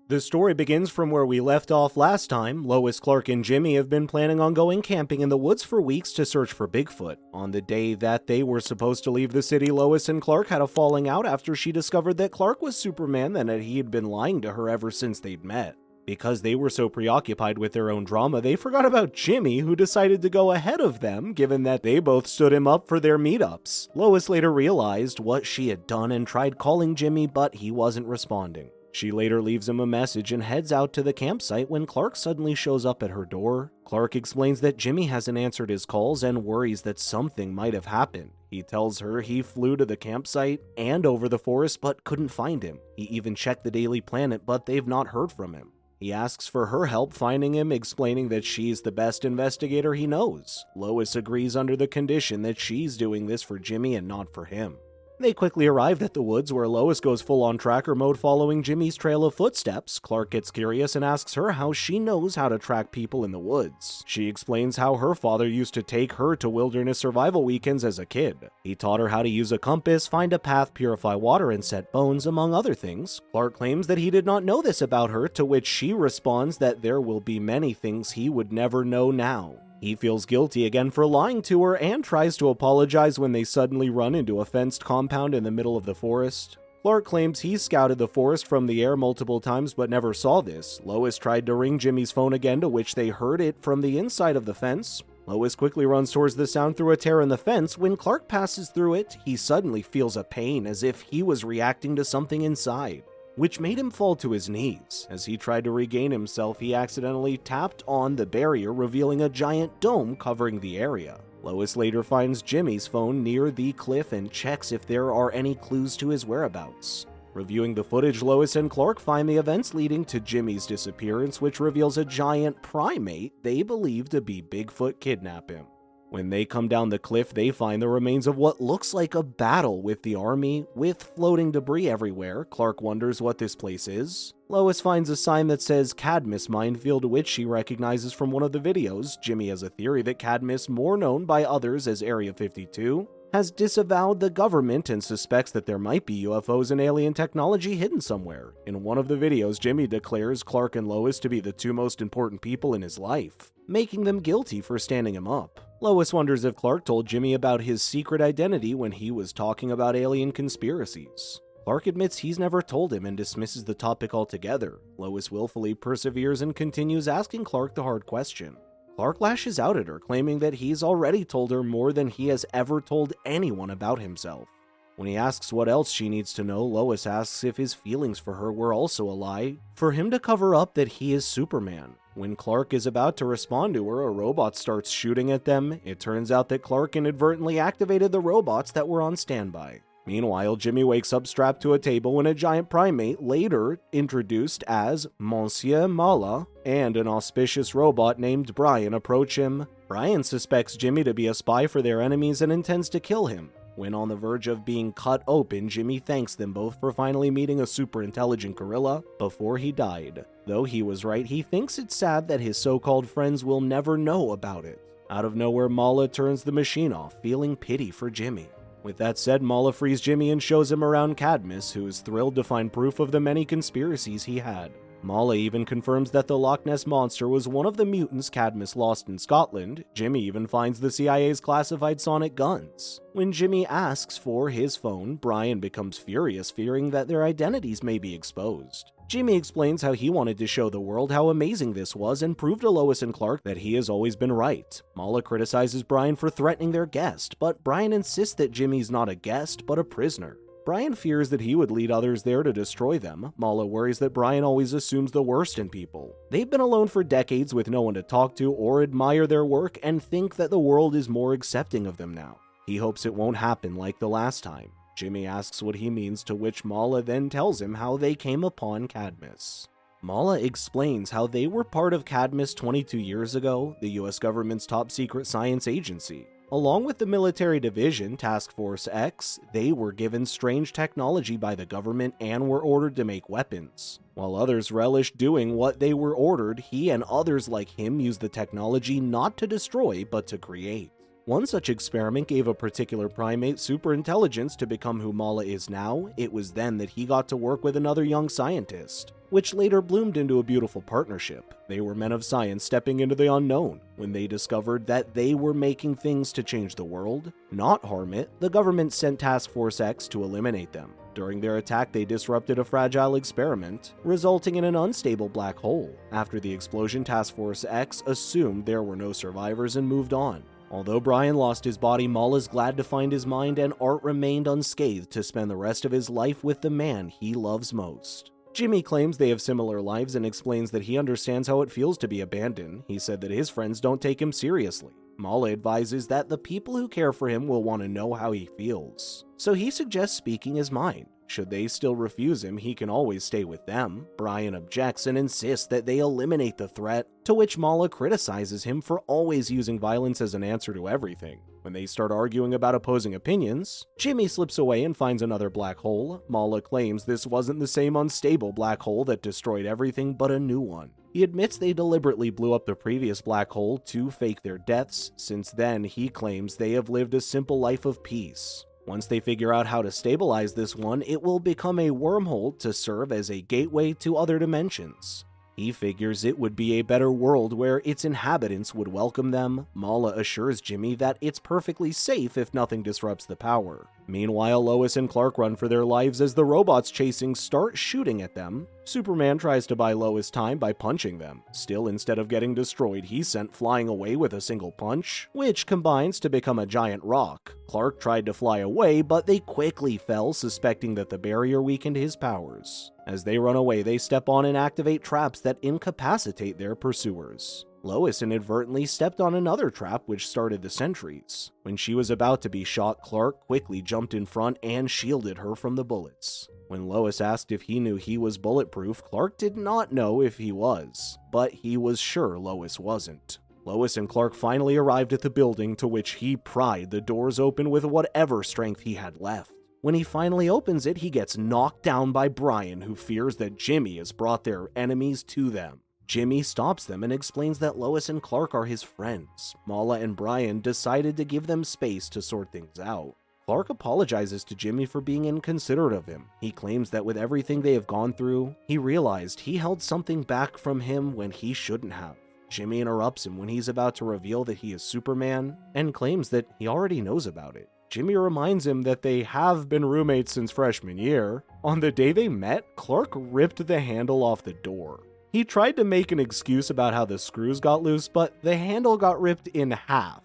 The story begins from where we left off last time. Lois, Clark, and Jimmy have been planning on going camping in the woods for weeks to search for Bigfoot. On the day that they were supposed to leave the city, Lois and Clark had a falling out after she discovered that Clark was Superman and that he had been lying to her ever since they'd met. Because they were so preoccupied with their own drama, they forgot about Jimmy, who decided to go ahead of them, given that they both stood him up for their meetups. Lois later realized what she had done and tried calling Jimmy, but he wasn't responding. She later leaves him a message and heads out to the campsite when Clark suddenly shows up at her door. Clark explains that Jimmy hasn't answered his calls and worries that something might have happened. He tells her he flew to the campsite and over the forest but couldn't find him. He even checked the Daily Planet, but they've not heard from him. He asks for her help finding him, explaining that she's the best investigator he knows. Lois agrees under the condition that she's doing this for Jimmy and not for him. They quickly arrived at the woods where Lois goes full-on tracker mode following Jimmy's trail of footsteps. Clark gets curious and asks her how she knows how to track people in the woods. She explains how her father used to take her to wilderness survival weekends as a kid. He taught her how to use a compass, find a path, purify water, and set bones, among other things. Clark claims that he did not know this about her, to which she responds that there will be many things he would never know now. He feels guilty again for lying to her and tries to apologize when they suddenly run into a fenced compound in the middle of the forest. Clark claims he scouted the forest from the air multiple times but never saw this. Lois tried to ring Jimmy's phone again, to which they heard it from the inside of the fence. Lois quickly runs towards the sound through a tear in the fence. When Clark passes through it, he suddenly feels a pain as if he was reacting to something inside, which made him fall to his knees. As he tried to regain himself, he accidentally tapped on the barrier, revealing a giant dome covering the area. Lois later finds Jimmy's phone near the cliff and checks if there are any clues to his whereabouts. Reviewing the footage, Lois and Clark find the events leading to Jimmy's disappearance, which reveals a giant primate they believe to be Bigfoot kidnap him. When they come down the cliff, they find the remains of what looks like a battle with the army, with floating debris everywhere. Clark wonders what this place is. Lois finds a sign that says Cadmus Minefield, which she recognizes from one of the videos. Jimmy has a theory that Cadmus, more known by others as Area 52, has disavowed the government and suspects that there might be UFOs and alien technology hidden somewhere. In one of the videos, Jimmy declares Clark and Lois to be the two most important people in his life, making them guilty for standing him up. Lois wonders if Clark told Jimmy about his secret identity when he was talking about alien conspiracies. Clark admits he's never told him and dismisses the topic altogether. Lois willfully perseveres and continues asking Clark the hard question. Clark lashes out at her, claiming that he's already told her more than he has ever told anyone about himself. When he asks what else she needs to know, Lois asks if his feelings for her were also a lie, for him to cover up that he is Superman. When Clark is about to respond to her, a robot starts shooting at them. It turns out that Clark inadvertently activated the robots that were on standby. Meanwhile, Jimmy wakes up strapped to a table when a giant primate, later introduced as Monsieur Mala, and an auspicious robot named Brian approach him. Brian suspects Jimmy to be a spy for their enemies and intends to kill him. When on the verge of being cut open, Jimmy thanks them both for finally meeting a super intelligent gorilla before he died. Though he was right, he thinks it's sad that his so-called friends will never know about it. Out of nowhere, Mala turns the machine off, feeling pity for Jimmy. With that said, Mala frees Jimmy and shows him around Cadmus, who is thrilled to find proof of the many conspiracies he had. Mala even confirms that the Loch Ness Monster was one of the mutants Cadmus lost in Scotland. Jimmy even finds the CIA's classified sonic guns. When Jimmy asks for his phone, Brian becomes furious, fearing that their identities may be exposed. Jimmy explains how he wanted to show the world how amazing this was and prove to Lois and Clark that he has always been right. Mala criticizes Brian for threatening their guest, but Brian insists that Jimmy's not a guest, but a prisoner. Brian fears that he would lead others there to destroy them. Mala worries that Brian always assumes the worst in people. They've been alone for decades with no one to talk to or admire their work and think that the world is more accepting of them now. He hopes it won't happen like the last time. Jimmy asks what he means, to which Mala then tells him how they came upon Cadmus. Mala explains how they were part of Cadmus 22 years ago, the US government's top secret science agency. Along with the military division, Task Force X, they were given strange technology by the government and were ordered to make weapons. While others relished doing what they were ordered, he and others like him used the technology not to destroy, but to create. One such experiment gave a particular primate super intelligence to become who Mala is now. It was then that he got to work with another young scientist. which later bloomed into a beautiful partnership. They were men of science stepping into the unknown. When they discovered that they were making things to change the world, not harm it, the government sent Task Force X to eliminate them. During their attack, they disrupted a fragile experiment, resulting in an unstable black hole. After the explosion, Task Force X assumed there were no survivors and moved on. Although Brian lost his body, Mala's glad to find his mind, and Art remained unscathed to spend the rest of his life with the man he loves most. Jimmy claims they have similar lives and explains that he understands how it feels to be abandoned. He said that his friends don't take him seriously. Mala advises that the people who care for him will want to know how he feels, so he suggests speaking his mind. Should they still refuse him, he can always stay with them. Brian objects and insists that they eliminate the threat, to which Mala criticizes him for always using violence as an answer to everything. When they start arguing about opposing opinions, Jimmy slips away and finds another black hole. Mala claims this wasn't the same unstable black hole that destroyed everything, but a new one. He admits they deliberately blew up the previous black hole to fake their deaths. Since then, he claims they have lived a simple life of peace. Once they figure out how to stabilize this one, it will become a wormhole to serve as a gateway to other dimensions. He figures it would be a better world where its inhabitants would welcome them. Mala assures Jimmy that it's perfectly safe if nothing disrupts the power. Meanwhile, Lois and Clark run for their lives as the robots chasing start shooting at them. Superman tries to buy Lois time by punching them. Still, instead of getting destroyed, he's sent flying away with a single punch, which combines to become a giant rock. Clark tried to fly away, but they quickly fell, suspecting that the barrier weakened his powers. As they run away, they step on and activate traps that incapacitate their pursuers. Lois inadvertently stepped on another trap which started the sentries. When she was about to be shot, Clark quickly jumped in front and shielded her from the bullets. When Lois asked if he knew he was bulletproof, Clark did not know if he was, but he was sure Lois wasn't. Lois and Clark finally arrived at the building, to which he pried the doors open with whatever strength he had left. When he finally opens it, he gets knocked down by Brian, who fears that Jimmy has brought their enemies to them. Jimmy stops them and explains that Lois and Clark are his friends. Mala and Brian decided to give them space to sort things out. Clark apologizes to Jimmy for being inconsiderate of him. He claims that with everything they have gone through, he realized he held something back from him when he shouldn't have. Jimmy interrupts him when he's about to reveal that he is Superman, and claims that he already knows about it. Jimmy reminds him that they have been roommates since freshman year. On the day they met, Clark ripped the handle off the door. He tried to make an excuse about how the screws got loose, but the handle got ripped in half.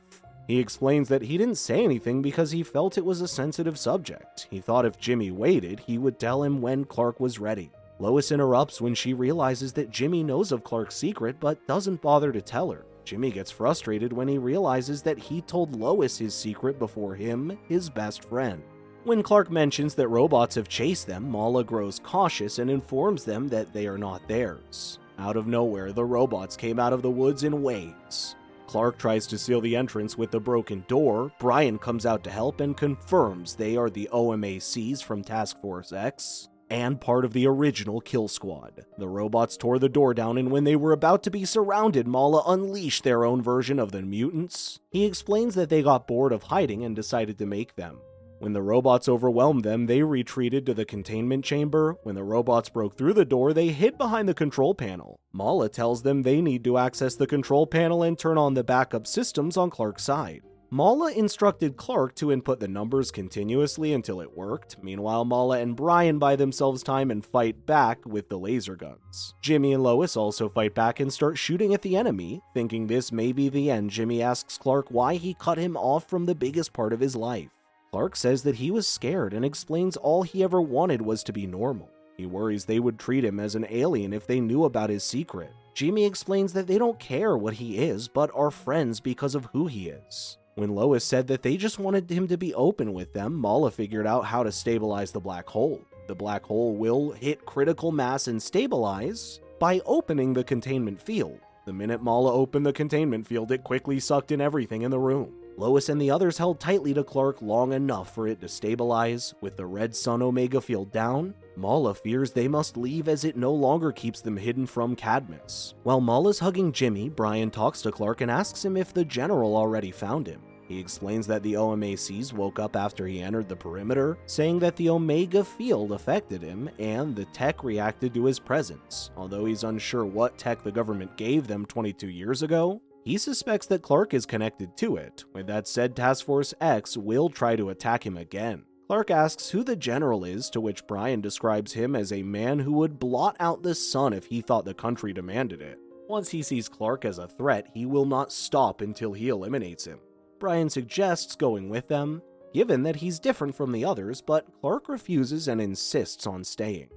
He explains that he didn't say anything because he felt it was a sensitive subject. He thought if Jimmy waited, he would tell him when Clark was ready. Lois interrupts when she realizes that Jimmy knows of Clark's secret but doesn't bother to tell her. Jimmy gets frustrated when he realizes that he told Lois his secret before him, his best friend. When Clark mentions that robots have chased them, Mala grows cautious and informs them that they are not theirs. Out of nowhere, the robots came out of the woods in waves. Clark tries to seal the entrance with the broken door. Brian comes out to help and confirms they are the OMACs from Task Force X and part of the original kill squad. The robots tore the door down, and when they were about to be surrounded, Mala unleashed their own version of the mutants. He explains that they got bored of hiding and decided to make them. When the robots overwhelmed them, they retreated to the containment chamber. When the robots broke through the door, they hid behind the control panel. Mala tells them they need to access the control panel and turn on the backup systems on Clark's side. Mala instructed Clark to input the numbers continuously until it worked. Meanwhile, Mala and Brian buy themselves time and fight back with the laser guns. Jimmy and Lois also fight back and start shooting at the enemy. Thinking this may be the end, Jimmy asks Clark why he cut him off from the biggest part of his life. Clark says that he was scared and explains all he ever wanted was to be normal. He worries they would treat him as an alien if they knew about his secret. Jimmy explains that they don't care what he is, but are friends because of who he is. When Lois said that they just wanted him to be open with them, Mala figured out how to stabilize the black hole. The black hole will hit critical mass and stabilize by opening the containment field. The minute Mala opened the containment field, it quickly sucked in everything in the room. Lois and the others held tightly to Clark long enough for it to stabilize. With the red sun Omega field down, Mala fears they must leave as it no longer keeps them hidden from Cadmus. While Mala's hugging Jimmy, Brian talks to Clark and asks him if the general already found him. He explains that the OMACs woke up after he entered the perimeter, saying that the Omega field affected him and the tech reacted to his presence. Although he's unsure what tech the government gave them 22 years ago, he suspects that Clark is connected to it. With that said, Task Force X will try to attack him again. Clark asks who the general is, to which Brian describes him as a man who would blot out the sun if he thought the country demanded it. Once he sees Clark as a threat, he will not stop until he eliminates him. Brian suggests going with them, given that he's different from the others, but Clark refuses and insists on staying.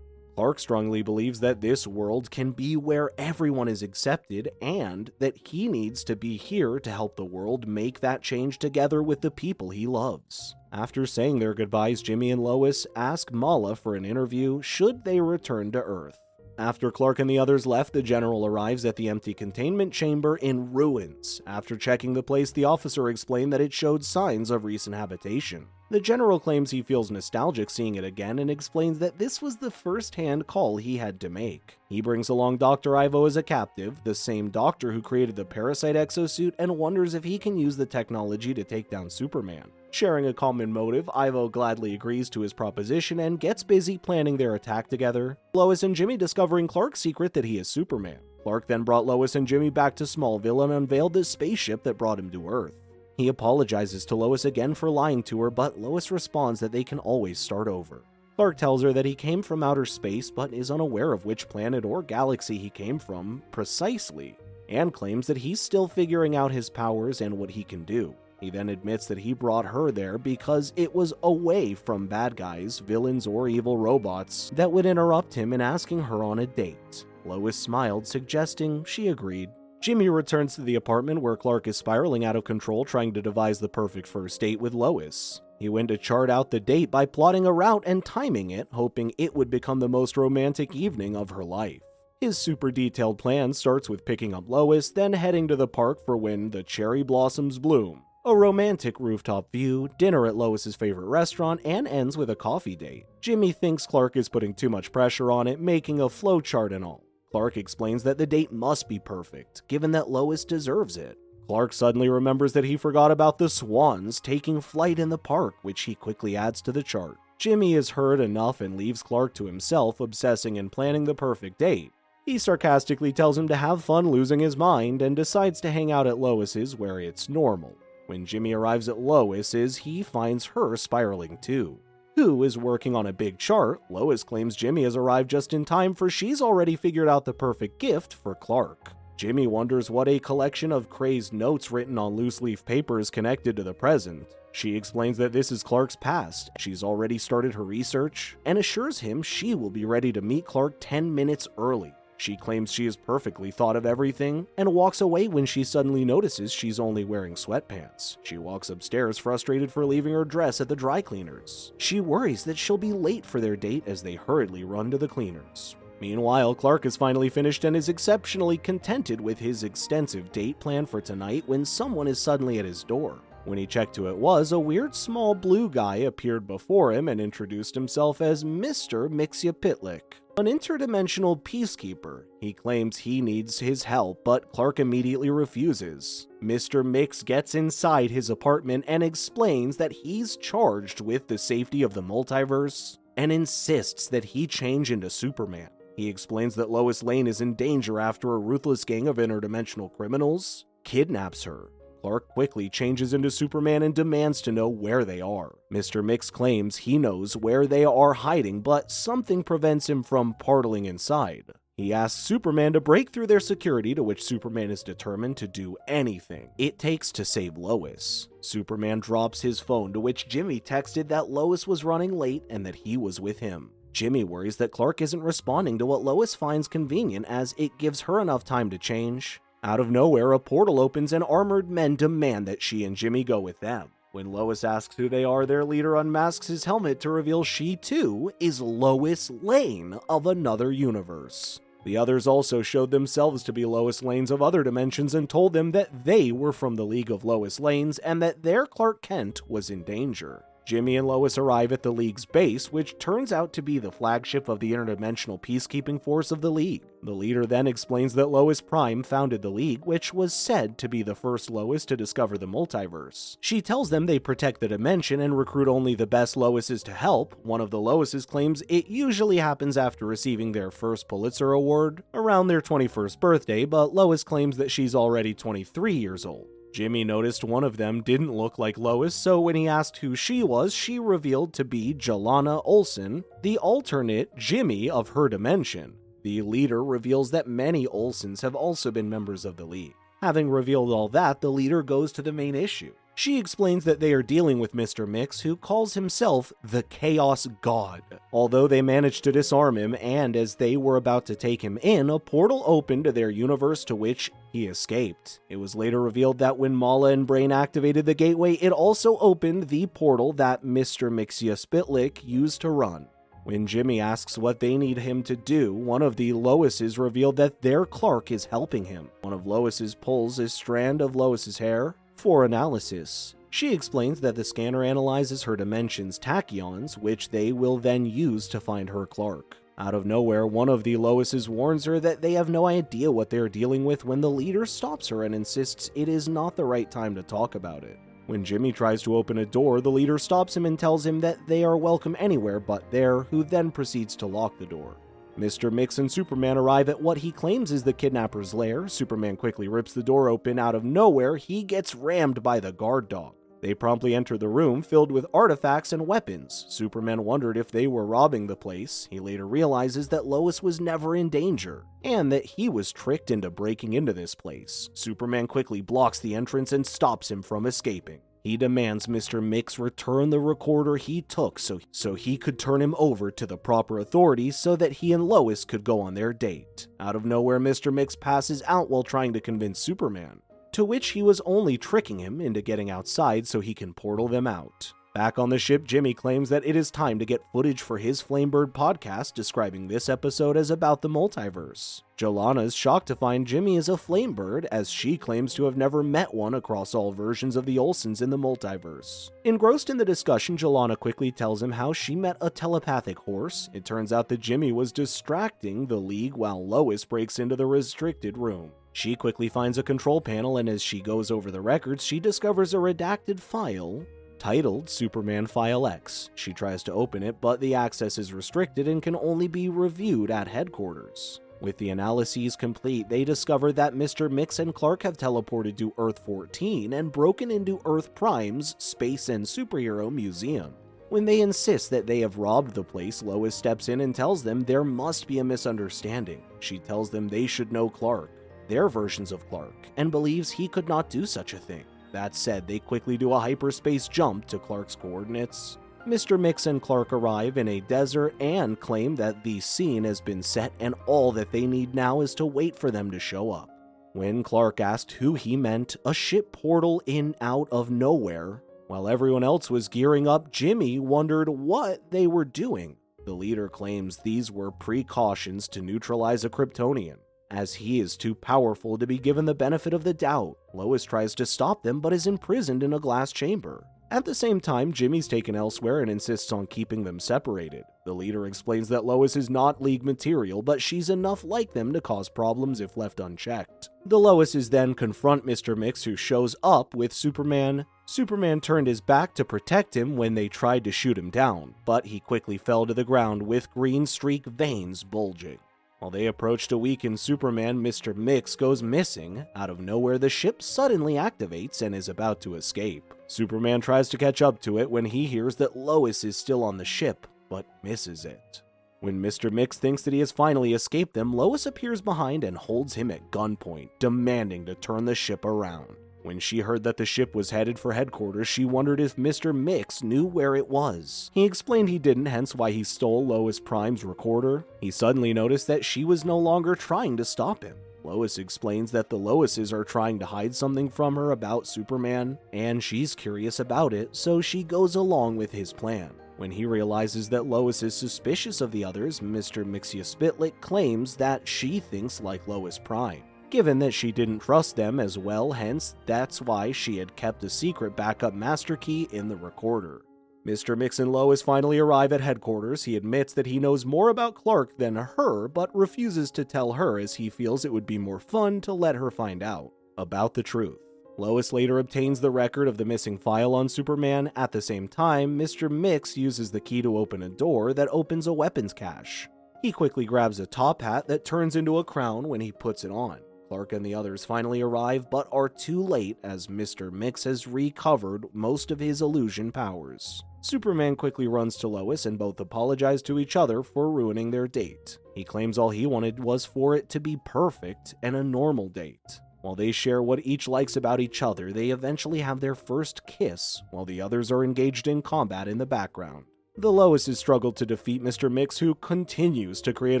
Clark strongly believes that this world can be where everyone is accepted and that he needs to be here to help the world make that change together with the people he loves. After saying their goodbyes, Jimmy and Lois ask Mala for an interview should they return to Earth. After Clark and the others left, the general arrives at the empty containment chamber in ruins. After checking the place, the officer explained that it showed signs of recent habitation. The general claims he feels nostalgic seeing it again and explains that this was the first-hand call he had to make. He brings along Dr. Ivo as a captive, the same doctor who created the parasite exosuit, and wonders if he can use the technology to take down Superman. Sharing a common motive, Ivo gladly agrees to his proposition and gets busy planning their attack together, Lois and Jimmy discovering Clark's secret that he is Superman. Clark then brought Lois and Jimmy back to Smallville and unveiled the spaceship that brought him to Earth. He apologizes to Lois again for lying to her, but Lois responds that they can always start over. Clark tells her that he came from outer space but is unaware of which planet or galaxy he came from precisely, and claims that he's still figuring out his powers and what he can do. He then admits that he brought her there because it was away from bad guys, villains, or evil robots that would interrupt him in asking her on a date. Lois smiled, suggesting she agreed. Jimmy returns to the apartment where Clark is spiraling out of control, trying to devise the perfect first date with Lois. He went to chart out the date by plotting a route and timing it, hoping it would become the most romantic evening of her life. His super detailed plan starts with picking up Lois, then heading to the park for when the cherry blossoms bloom. A romantic rooftop view, dinner at Lois's favorite restaurant, and ends with a coffee date. Jimmy thinks Clark is putting too much pressure on it, making a flowchart and all. Clark explains that the date must be perfect, given that Lois deserves it. Clark suddenly remembers that he forgot about the swans taking flight in the park, which he quickly adds to the chart. Jimmy is heard enough and leaves Clark to himself, obsessing and planning the perfect date. He sarcastically tells him to have fun losing his mind and decides to hang out at Lois's where it's normal. When Jimmy arrives at Lois's, he finds her spiraling too. Who is working on a big chart, Lois claims Jimmy has arrived just in time for she's already figured out the perfect gift for Clark. Jimmy wonders what a collection of crazed notes written on loose-leaf paper is connected to the present. She explains that this is Clark's past, she's already started her research, and assures him she will be ready to meet Clark 10 minutes early. She claims she has perfectly thought of everything, and walks away when she suddenly notices she's only wearing sweatpants. She walks upstairs frustrated for leaving her dress at the dry cleaners. She worries that she'll be late for their date as they hurriedly run to the cleaners. Meanwhile, Clark is finally finished and is exceptionally contented with his extensive date plan for tonight when someone is suddenly at his door. When he checked who it was, a weird small blue guy appeared before him and introduced himself as Mr. Mixyapitlik, an interdimensional peacekeeper. He claims he needs his help, but Clark immediately refuses. Mr. Mix gets inside his apartment and explains that he's charged with the safety of the multiverse and insists that he change into Superman. He explains that Lois Lane is in danger after a ruthless gang of interdimensional criminals kidnaps her. Clark quickly changes into Superman and demands to know where they are. Mr. Mix claims he knows where they are hiding, but something prevents him from partling inside. He asks Superman to break through their security, to which Superman is determined to do anything it takes to save Lois. Superman drops his phone, to which Jimmy texted that Lois was running late and that he was with him. Jimmy worries that Clark isn't responding to what Lois finds convenient as it gives her enough time to change. Out of nowhere, a portal opens and armored men demand that she and Jimmy go with them. When Lois asks who they are, their leader unmasks his helmet to reveal she, too, is Lois Lane of another universe. The others also showed themselves to be Lois Lanes of other dimensions and told them that they were from the League of Lois Lanes and that their Clark Kent was in danger. Jimmy and Lois arrive at the League's base, which turns out to be the flagship of the interdimensional peacekeeping force of the League. The leader then explains that Lois Prime founded the League, which was said to be the first Lois to discover the multiverse. She tells them they protect the dimension and recruit only the best Loises to help. One of the Loises claims it usually happens after receiving their first Pulitzer Award, around their 21st birthday, but Lois claims that she's already 23 years old. Jimmy noticed one of them didn't look like Lois, so when he asked who she was, she revealed to be Jelana Olsen, the alternate Jimmy of her dimension. The leader reveals that many Olsens have also been members of the League. Having revealed all that, the leader goes to the main issue. She explains that they are dealing with Mr. Mix, who calls himself the Chaos God. Although they managed to disarm him, and as they were about to take him in, a portal opened to their universe to which he escaped. It was later revealed that when Mala and Brain activated the gateway, it also opened the portal that Mr. Mixia Spitlick used to run. When Jimmy asks what they need him to do, one of the Loises revealed that their Clark is helping him. One of Lois's pulls a strand of Lois's hair for analysis. She explains that the scanner analyzes her dimension's tachyons, which they will then use to find her Clark. Out of nowhere, one of the Loises warns her that they have no idea what they're dealing with when the leader stops her and insists it is not the right time to talk about it. When Jimmy tries to open a door, the leader stops him and tells him that they are welcome anywhere but there, who then proceeds to lock the door. Mr. Mix and Superman arrive at what he claims is the kidnapper's lair. Superman quickly rips the door open. Out of nowhere, he gets rammed by the guard dog. They promptly enter the room filled with artifacts and weapons. Superman wondered if they were robbing the place. He later realizes that Lois was never in danger, and that he was tricked into breaking into this place. Superman quickly blocks the entrance and stops him from escaping. He demands Mr. Mix return the recorder he took so he could turn him over to the proper authorities so that he and Lois could go on their date. Out of nowhere, Mr. Mix passes out while trying to convince Superman, to which he was only tricking him into getting outside so he can portal them out. Back on the ship, Jimmy claims that it is time to get footage for his Flamebird podcast, describing this episode as about the multiverse. Jelana is shocked to find Jimmy is a Flamebird, as she claims to have never met one across all versions of the Olsens in the multiverse. Engrossed in the discussion, Jelana quickly tells him how she met a telepathic horse. It turns out that Jimmy was distracting the League while Lois breaks into the restricted room. She quickly finds a control panel, and as she goes over the records, she discovers a redacted file titled Superman File X. She tries to open it, but the access is restricted and can only be reviewed at headquarters. With the analyses complete, they discover that Mr. Mix and Clark have teleported to Earth-14 and broken into Earth Prime's Space and Superhero Museum. When they insist that they have robbed the place, Lois steps in and tells them there must be a misunderstanding. She tells them they should know Clark, their versions of Clark, and believes he could not do such a thing. That said, they quickly do a hyperspace jump to Clark's coordinates. Mr. Mix and Clark arrive in a desert and claim that the scene has been set and all that they need now is to wait for them to show up. When Clark asked who he meant, a ship portal in out of nowhere. While everyone else was gearing up, Jimmy wondered what they were doing. The leader claims these were precautions to neutralize a Kryptonian, as he is too powerful to be given the benefit of the doubt. Lois tries to stop them but is imprisoned in a glass chamber. At the same time, Jimmy's taken elsewhere and insists on keeping them separated. The leader explains that Lois is not League material, but she's enough like them to cause problems if left unchecked. The Loises then confront Mr. Mix, who shows up with Superman. Superman turned his back to protect him when they tried to shoot him down, but he quickly fell to the ground with green streak veins bulging. While they approach to weaken Superman, Mr. Mix goes missing. Out of nowhere, the ship suddenly activates and is about to escape. Superman tries to catch up to it when he hears that Lois is still on the ship, but misses it. When Mr. Mix thinks that he has finally escaped them, Lois appears behind and holds him at gunpoint, demanding to turn the ship around. When she heard that the ship was headed for headquarters, she wondered if Mr. Mix knew where it was. He explained he didn't, hence why he stole Lois Prime's recorder. He suddenly noticed that she was no longer trying to stop him. Lois explains that the Loises are trying to hide something from her about Superman, and she's curious about it, so she goes along with his plan. When he realizes that Lois is suspicious of the others, Mr. Mixia Spitlick claims that she thinks like Lois Prime, given that she didn't trust them as well, hence that's why she had kept a secret backup master key in the recorder. Mr. Mix and Lois finally arrive at headquarters. He admits that he knows more about Clark than her, but refuses to tell her as he feels it would be more fun to let her find out about the truth. Lois later obtains the record of the missing file on Superman. At the same time, Mr. Mix uses the key to open a door that opens a weapons cache. He quickly grabs a top hat that turns into a crown when he puts it on. Clark and the others finally arrive, but are too late as Mr. Mix has recovered most of his illusion powers. Superman quickly runs to Lois and both apologize to each other for ruining their date. He claims all he wanted was for it to be perfect and a normal date. While they share what each likes about each other, they eventually have their first kiss while the others are engaged in combat in the background. The Loises struggle to defeat Mr. Mix, who continues to create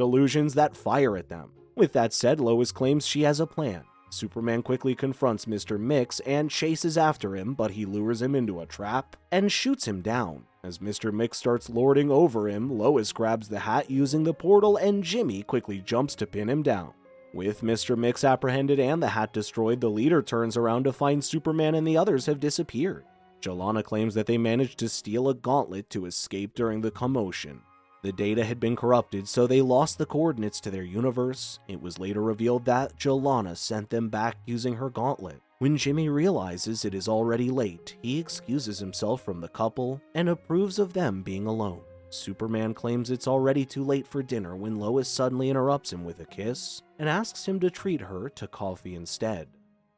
illusions that fire at them. With that said, Lois claims she has a plan. Superman quickly confronts Mr. Mix and chases after him, but he lures him into a trap and shoots him down. As Mr. Mix starts lording over him, Lois grabs the hat using the portal and Jimmy quickly jumps to pin him down. With Mr. Mix apprehended and the hat destroyed, the leader turns around to find Superman and the others have disappeared. Jelana claims that they managed to steal a gauntlet to escape during the commotion. The data had been corrupted, so they lost the coordinates to their universe. It was later revealed that Jelana sent them back using her gauntlet. When Jimmy realizes it is already late, he excuses himself from the couple and approves of them being alone. Superman claims it's already too late for dinner when Lois suddenly interrupts him with a kiss and asks him to treat her to coffee instead.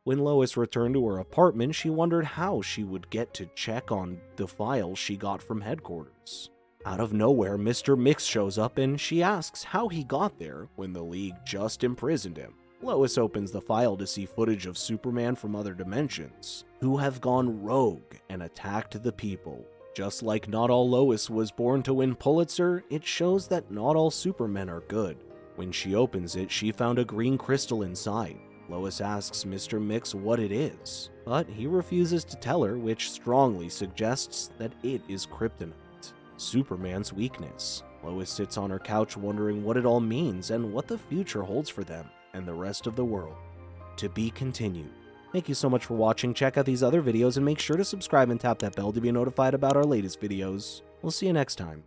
When Lois returned to her apartment, she wondered how she would get to check on the files she got from headquarters. Out of nowhere, Mr. Mix shows up and she asks how he got there when the League just imprisoned him. Lois opens the file to see footage of Superman from other dimensions, who have gone rogue and attacked the people. Just like not all Lois was born to win Pulitzer, it shows that not all Supermen are good. When she opens it, she found a green crystal inside. Lois asks Mr. Mix what it is, but he refuses to tell her, which strongly suggests that it is kryptonite, Superman's weakness. Lois sits on her couch wondering what it all means and what the future holds for them and the rest of the world. To be continued. Thank you so much for watching. Check out these other videos and make sure to subscribe and tap that bell to be notified about our latest videos. We'll see you next time.